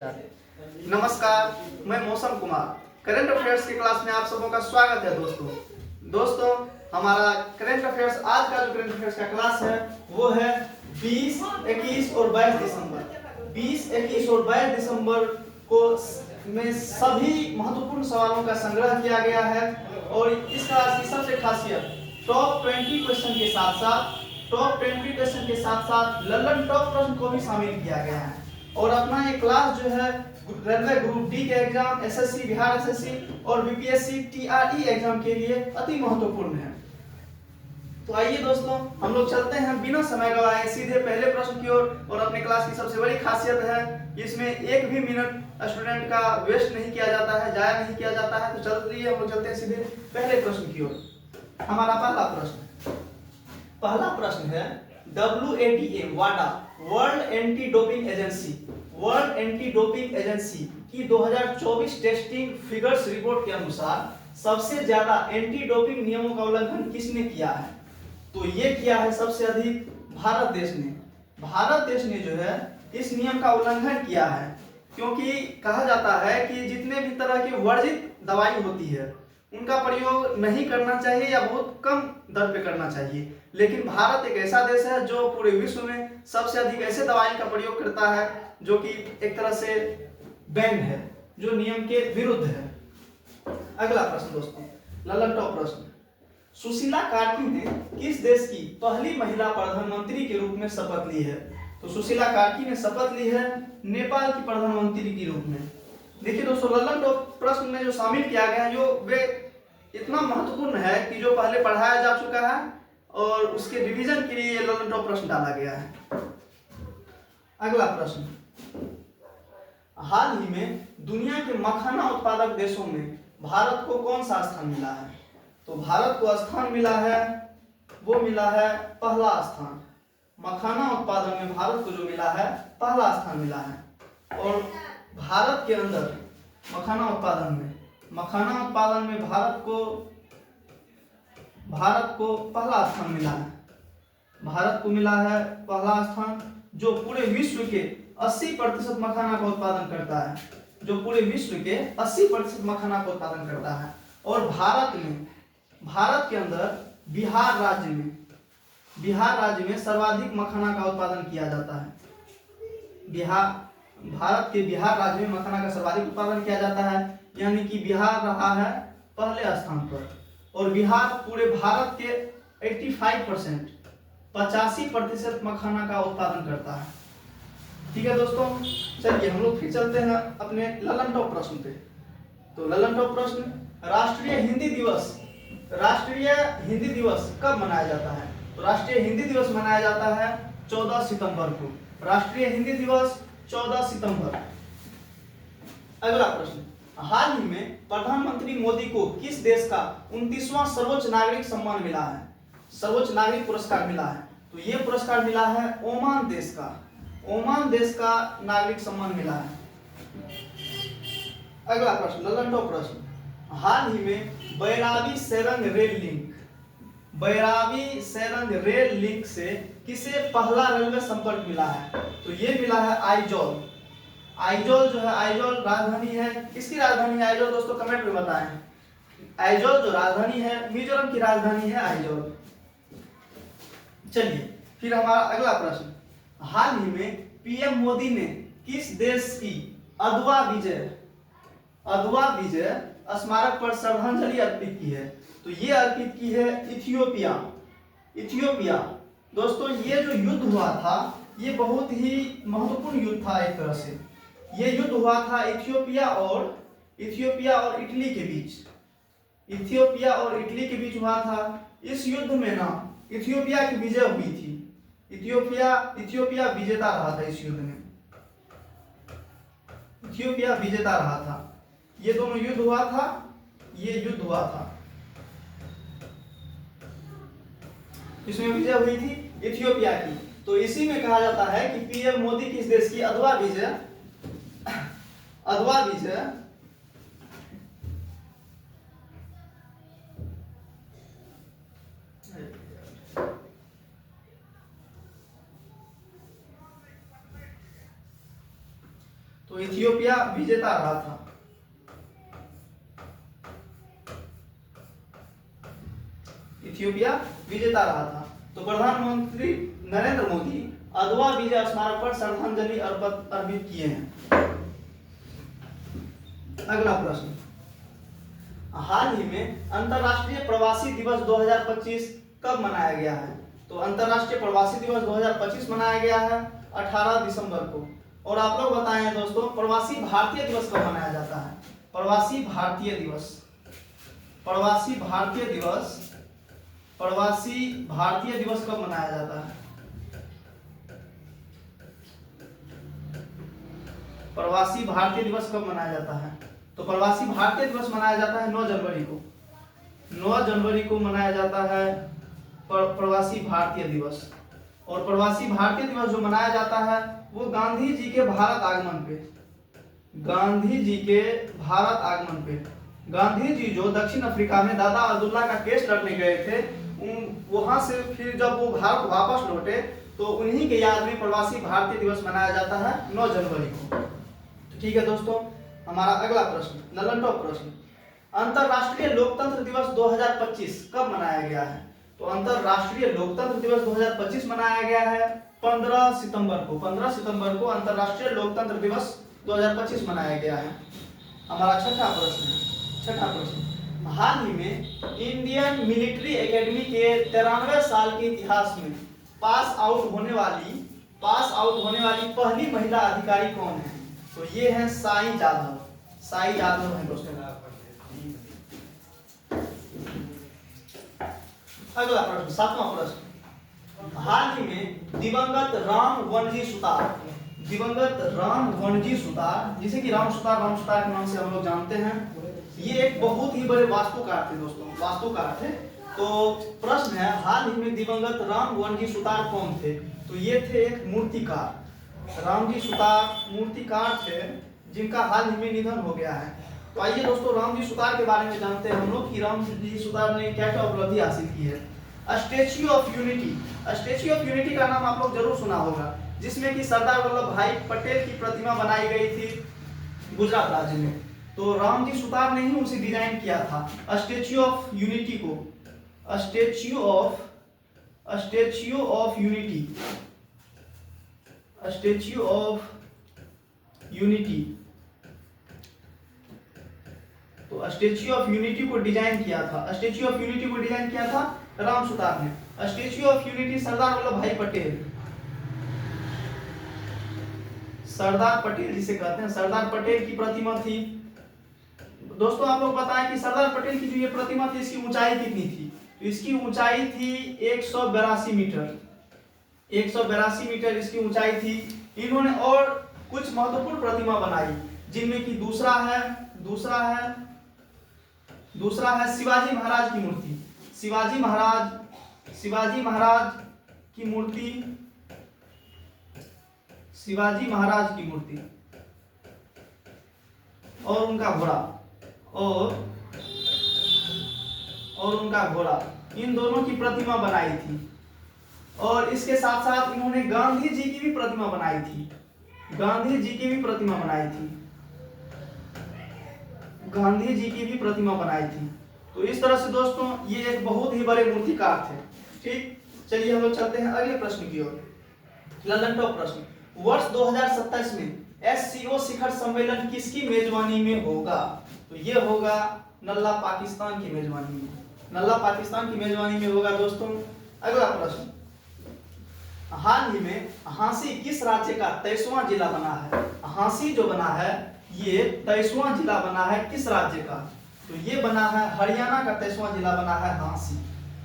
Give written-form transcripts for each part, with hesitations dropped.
नमस्कार, मैं मौसम कुमार। करंट अफेयर्स की क्लास में आप सबों का स्वागत है दोस्तों। हमारा करंट अफेयर्स आज का जो करंट अफेयर्स का क्लास है वो है 20, 21 और 22 दिसंबर। 20, 21 और 22 दिसंबर को में सभी महत्वपूर्ण सवालों का संग्रह किया गया है और इस क्लास की सबसे खासियत टॉप 20 क्वेश्चन के साथ साथ ललन टॉप प्रश्न को भी शामिल किया गया है। और अपना ये क्लास जो है रेलवे ग्रुप डी के एग्जाम, एसएससी, बिहार एसएससी और बीपीएससी टीआरई एग्जाम के लिए अति महत्वपूर्ण है। तो आइए दोस्तों, हम लोग चलते हैं बिना समय गवाए सीधे पहले प्रश्न की ओर। और अपने क्लास की सबसे बड़ी खासियत है इसमें एक भी मिनट स्टूडेंट का वेस्ट नहीं किया जाता है, जाया नहीं किया जाता है। तो चलिए हम लोग चलते हैं सीधे पहले प्रश्न की ओर। हमारा पहला प्रश्न है WADA वाडा वर्ल्ड एंटी डोपिंग एजेंसी की 2024 टेस्टिंग फिगर्स रिपोर्ट के अनुसार सबसे ज्यादा एंटी डोपिंग नियमों का उल्लंघन किसने किया है? तो ये किया है सबसे अधिक भारत देश ने जो है इस नियम का उल्लंघन किया है। क्योंकि कहा जाता है कि जितने भी तरह की वर्जित दवाई होती है उनका प्रयोग नहीं करना चाहिए या बहुत कम दर पे करना चाहिए। लेकिन भारत एक ऐसा देश है जो पूरे विश्व में सबसे अधिक ऐसे दवाई का प्रयोग करता है जो कि एक तरह से बैन है, जो नियम के विरुद्ध है। अगला प्रश्न दोस्तों, ललन टॉप प्रश्न। सुशीला कार्की ने किस देश की पहली महिला प्रधानमंत्री के रूप में शपथ ली है? तो सुशीला कार्की ने शपथ ली है नेपाल की प्रधानमंत्री के रूप में। देखिए दोस्तों, ललन टॉप प्रश्न में जो शामिल किया गया है जो वे इतना महत्वपूर्ण है कि जो पहले पढ़ाया जा चुका है और उसके रिवीजन के लिए ललन टॉप प्रश्न डाला गया है। अगला प्रश्न, हाल ही में दुनिया के मखाना उत्पादक देशों में भारत को कौन सा स्थान मिला है? तो भारत को स्थान मिला है पहला स्थान। मखाना उत्पादन में भारत को जो मिला है पहला स्थान मिला है। और भारत के अंदर मखाना उत्पादन में भारत को पहला स्थान मिला है। भारत को मिला है पहला स्थान, जो पूरे विश्व के 80% मखाना का उत्पादन करता है, और भारत के अंदर बिहार राज्य में सर्वाधिक मखाना का उत्पादन किया जाता है। भारत के बिहार राज्य में मखाना का सर्वाधिक उत्पादन किया जाता है, यानी कि बिहार रहा है पहले स्थान पर। और बिहार पूरे भारत के 85% मखाना का उत्पादन करता है। ठीक है दोस्तों, चलिए हम लोग फिर चलते हैं अपने ललन टॉप प्रश्न पे। तो ललन टॉप प्रश्न, राष्ट्रीय हिंदी दिवस कब मनाया जाता है? तो राष्ट्रीय हिंदी दिवस मनाया जाता है 14 सितंबर को। राष्ट्रीय हिंदी दिवस 14 सितंबर। अगला प्रश्न, हाल ही में प्रधानमंत्री मोदी को किस देश का 29वां सर्वोच्च नागरिक सम्मान मिला है? सर्वोच्च नागरिक पुरस्कार मिला है। तो ये पुरस्कार मिला है ओमान देश का नागरिक सम्मान मिला है। अगला प्रश्न, ललन टॉप प्रश्न, हाल ही में बैराबी सेरंग रेल लिंक से किसे पहला रेलवे संपर्क मिला है? तो ये मिला है आइजोल जो है, आइजोल राजधानी है। किसकी राजधानी है आइजोल दोस्तों? कमेंट में बताएं। आइजोल जो राजधानी है, मिजोरम की राजधानी है आइजोल। चलिए फिर हमारा अगला प्रश्न, हाल ही में पीएम मोदी ने किस देश की अदवा विजय स्मारक पर श्रद्धांजलि अर्पित की है? तो ये अर्पित की है इथियोपिया। दोस्तों, ये जो युद्ध हुआ था ये बहुत ही महत्वपूर्ण युद्ध था। एक तरह से ये युद्ध हुआ था इथियोपिया और इटली के बीच हुआ था। इस युद्ध में ना इथियोपिया की विजय हुई थी। इथियोपिया विजेता रहा था इस युद्ध में। इथियोपिया विजेता रहा था। ये दोनों युद्ध हुआ था। इसमें विजय हुई थी इथियोपिया की। तो इसी में कहा जाता है कि पीएम मोदी किस देश की अदवा विजय तो इथियोपिया विजेता रहा था। इथियोपिया विजेता रहा था। तो प्रधानमंत्री नरेंद्र मोदी अदवा विजय स्मारक पर श्रद्धांजलि अर्पित किए हैं। अगला प्रश्न, हाल ही में अंतरराष्ट्रीय प्रवासी दिवस 2025 कब मनाया गया है? तो अंतरराष्ट्रीय प्रवासी दिवस 2025 मनाया गया है 18 दिसंबर को। और आप लोग बताएं दोस्तों, प्रवासी भारतीय दिवस कब मनाया जाता है? प्रवासी भारतीय दिवस, प्रवासी भारतीय दिवस, प्रवासी भारतीय दिवस कब मनाया जाता है? प्रवासी भारतीय दिवस कब मनाया जाता है? तो प्रवासी भारतीय दिवस मनाया जाता है 9 जनवरी को। 9 जनवरी को मनाया जाता है प्रवासी भारतीय दिवस। और प्रवासी भारतीय दिवस जो मनाया जाता है वो गांधी जी के भारत आगमन पे, गांधी जी के भारत आगमन पे, गांधी जी जो दक्षिण अफ्रीका में दादा अब्दुल्ला का केस लड़ने गए थे, वहां से फिर जब वो भारत वापस लौटे तो उन्हीं के याद में प्रवासी भारतीय दिवस मनाया जाता है 9 जनवरी को। ठीक है दोस्तों, हमारा अगला प्रश्न, ललन टॉप प्रश्न, अंतरराष्ट्रीय लोकतंत्र दिवस 2025 कब मनाया गया है? तो अंतरराष्ट्रीय लोकतंत्र दिवस 2025 मनाया गया है 15 सितंबर को। 15 सितंबर को अंतरराष्ट्रीय लोकतंत्र दिवस 2025 मनाया गया है। हमारा छठा प्रश्न है, छठा प्रश्न, हाल ही में इंडियन मिलिट्री एकेडमी के 93वें साल के इतिहास में पास आउट होने वाली पहली महिला अधिकारी कौन है? तो ये है साई जाधव, साई यादव है दोस्तों। अगला प्रश्न, सातवां प्रश्न, हाल ही में दिवंगत राम वनजी सुतार, दिवंगत राम वनजी सुतार, जिसे कि राम सुतार के नाम से हम लोग जानते हैं, ये एक बहुत ही बड़े वास्तुकार थे दोस्तों, वास्तुकार थे। तो प्रश्न है, हाल ही में दिवंगत राम वनजी सुतार कौन थे? तो ये थे एक मूर्तिकार, रामजी सुतार मूर्तिकार थे जिनका हाल ही में निधन हो गया है। तो आइए दोस्तों रामजी सुतार के बारे में जानते हैं हम लोग कि रामजी सुतार ने क्या क्या उपलब्धि हासिल की है। Statue of unity, statue of unity का नाम आप लोग जरूर सुना होगा, जिसमें कि सरदार वल्लभ भाई पटेल की प्रतिमा बनाई गई थी गुजरात राज्य में। तो रामजी सुतार ने ही उसे डिजाइन किया था स्टैच्यू ऑफ यूनिटी को, statue of unity, statue of unity. तो स्टैच्यू ऑफ यूनिटी को डिजाइन किया था, स्टैच्यू ऑफ यूनिटी को डिजाइन किया था राम सुतार ने। Statue of unity Sardar Vallabh भाई पटेल, सरदार पटेल जिसे कहते हैं, सरदार पटेल की प्रतिमा थी। दोस्तों आप लोग बताएं कि सरदार पटेल की जो ये प्रतिमा थी इसकी ऊंचाई कितनी थी? तो इसकी ऊंचाई थी 182 मीटर, 182 मीटर इसकी ऊंचाई थी। इन्होंने और कुछ महत्वपूर्ण प्रतिमा बनाई, जिनमें कि दूसरा है शिवाजी महाराज की मूर्ति, शिवाजी महाराज की मूर्ति, शिवाजी महाराज की मूर्ति और उनका घोड़ा, और उनका घोड़ा, इन दोनों की प्रतिमा बनाई थी। और इसके साथ साथ इन्होंने गांधी जी की भी प्रतिमा बनाई थी, गांधी जी की भी प्रतिमा बनाई थी, गांधी जी की भी प्रतिमा बनाई थी। तो इस तरह से दोस्तों ये एक बहुत ही बड़े मूर्तिकार थे। ठीक, चलिए हम लोग चलते हैं अगले प्रश्न की ओर। ललन टॉप प्रश्न, वर्ष 2027 में SCO शिखर सम्मेलन किसकी मेजबानी में होगा? तो ये होगा नल्ला पाकिस्तान की मेजबानी में, नल्ला पाकिस्तान की मेजबानी में होगा दोस्तों। अगला प्रश्न, हाल ही में हांसी किस राज्य का 23वां जिला बना है? हांसी जो बना है ये 23वां जिला बना है किस राज्य का? तो ये बना है हरियाणा का 23वां जिला बना है हांसी,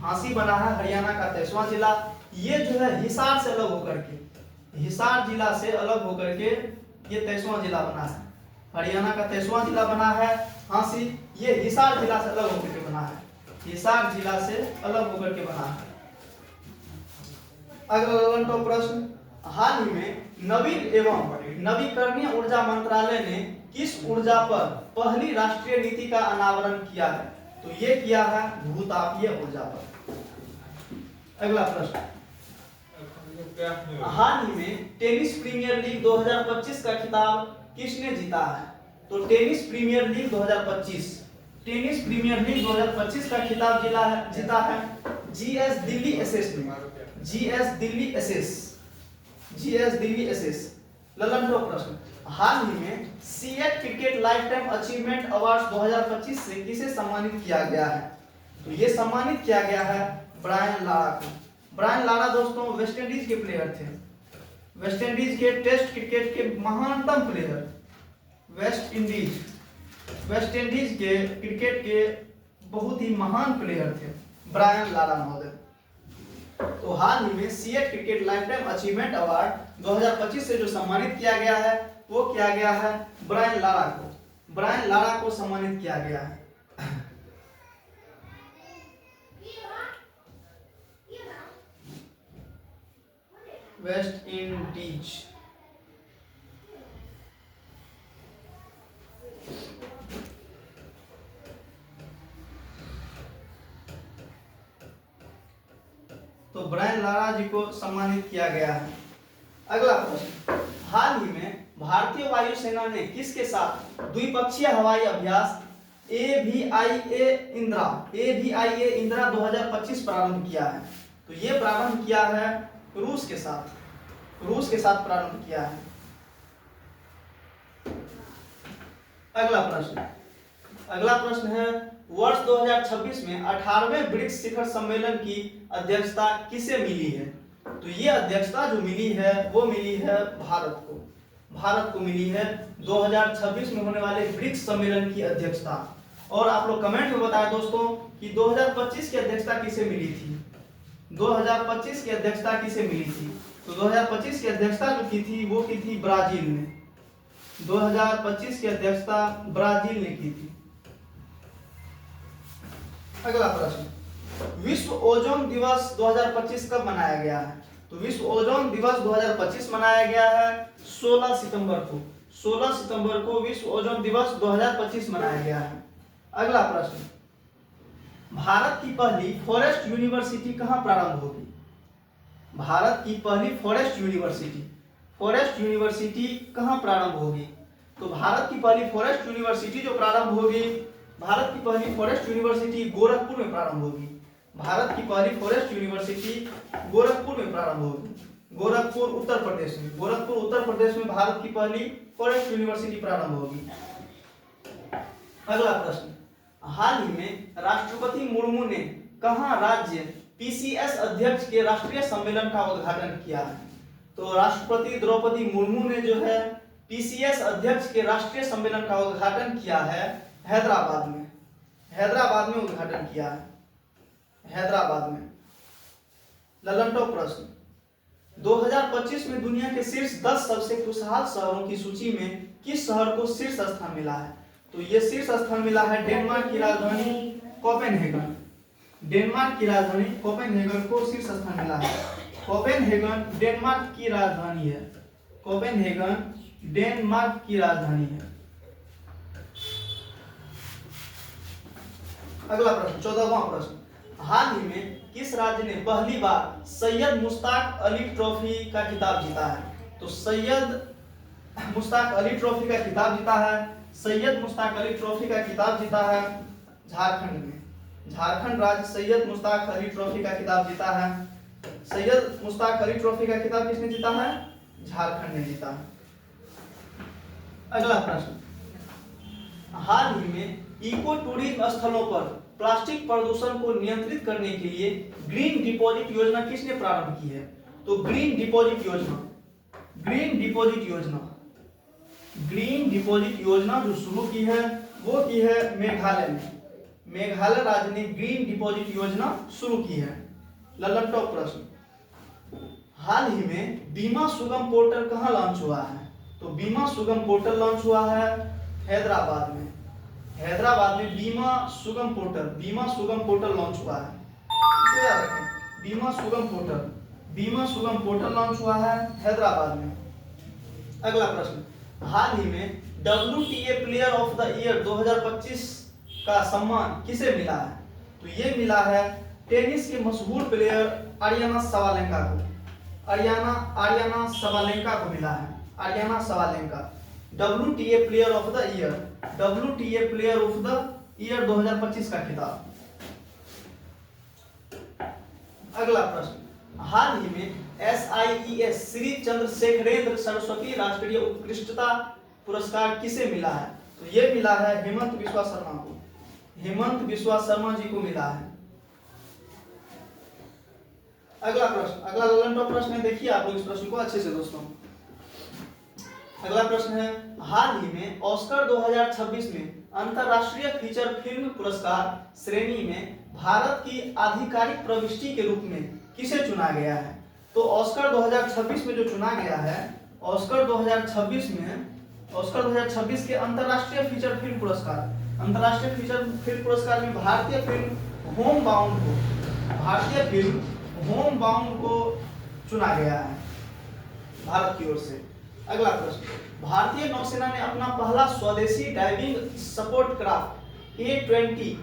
हांसी बना है हरियाणा का 23वां जिला। ये जो है हिसार से अलग होकर के, हिसार जिला से अलग होकर के ये 23वां जिला बना है, हरियाणा का 23वां जिला बना है हांसी। ये हिसार जिला से अलग होकर के बना है, हिसार जिला से अलग होकर के बना है। अगला प्रश्न, हाल ही में नवीन एवं नवीकरणीय ऊर्जा मंत्रालय ने किस ऊर्जा पर पहली राष्ट्रीय नीति का अनावरण किया है? तो ये किया है भूतापीय ऊर्जा पर। अगला प्रश्न, हाल ही में टेनिस प्रीमियर लीग 2025 का खिताब किसने जीता है? तो tennis premier league 2025, tennis premier league 2025 का खिताब जीता है जीएस दिल्ली एसएस ने, GS Delhi SS, GS Delhi SS. ललनटो प्रश्न, हाल ही में CEAT cricket lifetime achievement award 2025 से किसे सम्मानित किया गया है? तो ये सम्मानित किया गया है ब्रायन लारा को। ब्रायन लारा दोस्तों वेस्ट इंडीज के प्लेयर थे, वेस्ट इंडीज के टेस्ट क्रिकेट के महानतम प्लेयर, वेस्ट इंडीज के क्रिकेट के बहुत ही महान प्लेयर थे ब्रायन लारा महोदय। तो हाल ही में CEAT cricket lifetime achievement award 2025 से जो सम्मानित किया गया है वो किया गया है ब्रायन लारा को, ब्रायन लारा को सम्मानित किया गया है। वेस्ट इंडीज, तो ब्रायन लारा जी को सम्मानित किया गया है। अगला प्रश्न, हाल ही में भारतीय वायुसेना ने किसके साथ द्विपक्षीय हवाई अभ्यास एवीआईए इंदिरा 2025 प्रारंभ किया है? तो ये प्रारंभ किया है रूस के साथ प्रारंभ किया है। अगला प्रश्न है वर्ष 2026 में 18वें ब्रिक्स शिखर सम्मेलन की अध्यक्षता किसे मिली है? तो ये अध्यक्षता जो मिली है वो मिली है भारत को मिली है 2026 में होने वाले ब्रिक्स सम्मेलन की अध्यक्षता। और आप लोग कमेंट में बताएं दोस्तों कि 2025 की अध्यक्षता किसे मिली थी? 2025 की अध्यक्षता किसे मिली थी? तो 2025 की अध्यक्षता जो की थी वो की थी ब्राजील ने, 2025 की अध्यक्षता ब्राजील ने की थी। अगला प्रश्न, विश्व ओजोन दिवस 2025 कब मनाया गया है? तो विश्व ओजोन दिवस 2025 मनाया गया है 16 सितंबर को, 16 सितंबर को विश्व ओजोन दिवस 2025 मनाया गया है। अगला प्रश्न, भारत की पहली फॉरेस्ट यूनिवर्सिटी कहाँ प्रारंभ होगी? भारत की पहली फॉरेस्ट यूनिवर्सिटी कहाँ प्रारंभ होगी? तो भारत की पहली फॉरेस्ट यूनिवर्सिटी जो प्रारंभ होगी, भारत की पहली फॉरेस्ट यूनिवर्सिटी गोरखपुर में प्रारंभ होगी। भारत की पहली फॉरेस्ट यूनिवर्सिटी गोरखपुर में प्रारंभ होगी, गोरखपुर उत्तर प्रदेश में भारत की पहली फॉरेस्ट यूनिवर्सिटी प्रारंभ होगी। अगला प्रश्न, हाल ही में राष्ट्रपति मुर्मू ने कहां राज्य पीसीएस अध्यक्ष के राष्ट्रीय सम्मेलन का उद्घाटन किया है? तो राष्ट्रपति द्रौपदी मुर्मू ने जो है पीसीएस अध्यक्ष के राष्ट्रीय सम्मेलन का उद्घाटन किया है हैदराबाद में उद्घाटन किया है, हैदराबाद में। ललनटो प्रश्न, 2025 में दुनिया के शीर्ष 10 सबसे खुशहाल शहरों की सूची में किस शहर को शीर्ष स्थान मिला है? तो ये शीर्ष स्थान मिला है डेनमार्क की राजधानी कोपेनहेगन, डेनमार्क की राजधानी कोपेनहेगन को शीर्ष स्थान मिला है। कोपेनहेगन डेनमार्क की राजधानी है, कोपेनहेगन डेनमार्क की राजधानी है। अगला प्रश्न, 14वां प्रश्न, हाल ही में किस राज्य ने पहली बार सैयद मुश्ताक अली ट्रॉफी का खिताब जीता है? तो सैयद मुश्ताक अली ट्रॉफी का खिताब जीता है, सैयद मुश्ताक अली ट्रॉफी का खिताब जीता है झारखंड में, झारखंड राज्य सैयद मुश्ताक अली ट्रॉफी का खिताब जीता है। सैयद मुश्ताक अली ट्रॉफी का खिताब किसने जीता है? झारखंड ने जीता है। अगला प्रश्न, हाल ही में इको टूरिज्म स्थलों पर प्लास्टिक प्रदूषण को नियंत्रित करने के लिए ग्रीन डिपॉजिट योजना किसने प्रारंभ की है? तो ग्रीन डिपॉजिट योजना जो शुरू की है वो की है मेघालय में, मेघालय राज्य ने ग्रीन डिपॉजिट योजना शुरू की है। ललनटो प्रश्न, हाल ही में बीमा सुगम पोर्टल कहां लॉन्च हुआ है? तो बीमा सुगम पोर्टल लॉन्च हुआ है हैदराबाद में, हैदराबाद में बीमा सुगम पोर्टल लॉन्च हुआ है, इसको याद रखें। बीमा सुगम पोर्टल लॉन्च हुआ है हैदराबाद में। अगला प्रश्न, हाल ही में WTA player of the year 2025 का सम्मान किसे मिला है? तो ये मिला है टेनिस के मशहूर प्लेयर अरियाना सवालेंका को, अरियाना सवालेंका को मिला है, Aryna Sabalenka. WTA player of the year, WTA player of the year 2025 का खिताब। अगला प्रश्न, हाल ही में SIES श्री चंद्रशेखरेंद्र सरस्वती राष्ट्रीय उत्कृष्टता पुरस्कार किसे मिला है? तो ये मिला है हेमंत बिस्वा शर्मा को, हेमंत बिस्वा शर्मा जी को मिला है। अगला प्रश्न, अगला ललन टॉप प्रश्न है, देखिए आप लोग इस प्रश्न को अच्छे से दोस्तों। अगला प्रश्न है, हाल ही में ऑस्कर 2026 में अंतरराष्ट्रीय फीचर फिल्म पुरस्कार श्रेणी में भारत की आधिकारिक प्रविष्टि के रूप में किसे चुना गया है? तो ऑस्कर 2026 में जो चुना गया है, ऑस्कर 2026 के अंतरराष्ट्रीय फीचर फिल्म पुरस्कार, अंतरराष्ट्रीय फीचर फिल्म पुरस्कार में भारतीय फिल्म होम बाउंड को चुना गया है भारत की ओर से। अगला प्रश्न, भारतीय नौसेना ने अपना पहला स्वदेशी डाइविंग सपोर्ट क्राफ्ट A20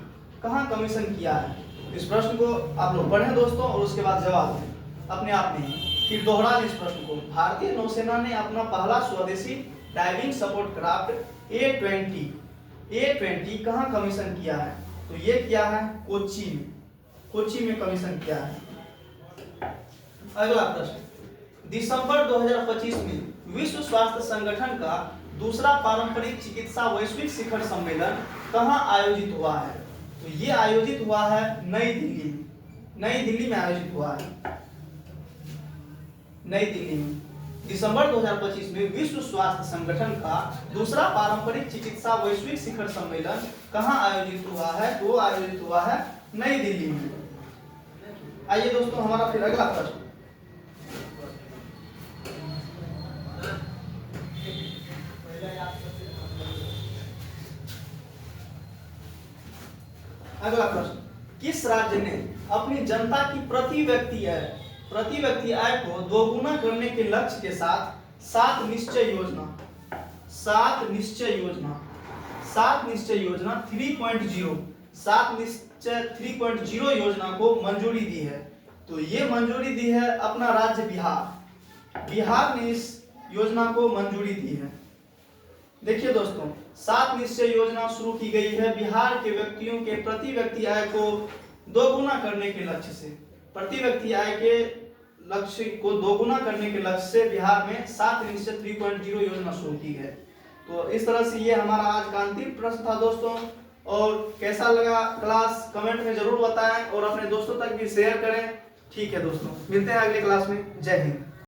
कहां कमीशन किया है? इस प्रश्न को आप लोग पढ़ें दोस्तों और उसके बाद जवाब दें अपने आप में ही, फिर दोहरा लें इस प्रश्न को। भारतीय नौसेना ने अपना पहला स्वदेशी डाइविंग सपोर्ट क्राफ्ट A20 कहां कमीशन किया है? तो ये किया है कोच्चि में कमीशन किया है। अगला प्रश्न, दिसंबर 2025 में विश्व स्वास्थ्य संगठन का दूसरा पारंपरिक चिकित्सा वैश्विक शिखर सम्मेलन कहां आयोजित हुआ है? तो ये आयोजित हुआ है नई दिल्ली में आयोजित हुआ है, नई दिल्ली में। दिसंबर 2025 में विश्व स्वास्थ्य संगठन का दूसरा पारंपरिक चिकित्सा वैश्विक शिखर सम्मेलन कहां आयोजित हुआ है? तो आयोजित हुआ है नई दिल्ली में। आइए दोस्तों हमारा फिर अगला प्रश्न, अगला प्रश्न, किस राज्य ने अपनी जनता की प्रति व्यक्ति आय को दोगुना करने के लक्ष्य के साथ सात निश्चय योजना 3.0 योजना को मंजूरी दी है? तो ये मंजूरी दी है अपना राज्य बिहार ने इस योजना को मंजूरी दी है। देखिए दोस्तों, 7 निश्चय योजना शुरू की गई है बिहार के व्यक्तियों के प्रति व्यक्ति आय को दोगुना करने के लक्ष्य से, प्रति व्यक्ति आय के लक्ष्य को दोगुना करने के लक्ष्य से बिहार में 7 निश्चय 3.0 योजना शुरू की है। तो इस तरह से ये हमारा आज का अंतिम प्रश्न था दोस्तों, और कैसा लगा क्लास कमेंट में जरूर बताएं और अपने दोस्तों तक भी शेयर करें। ठीक है दोस्तों, मिलते हैं अगले क्लास में। जय हिंद।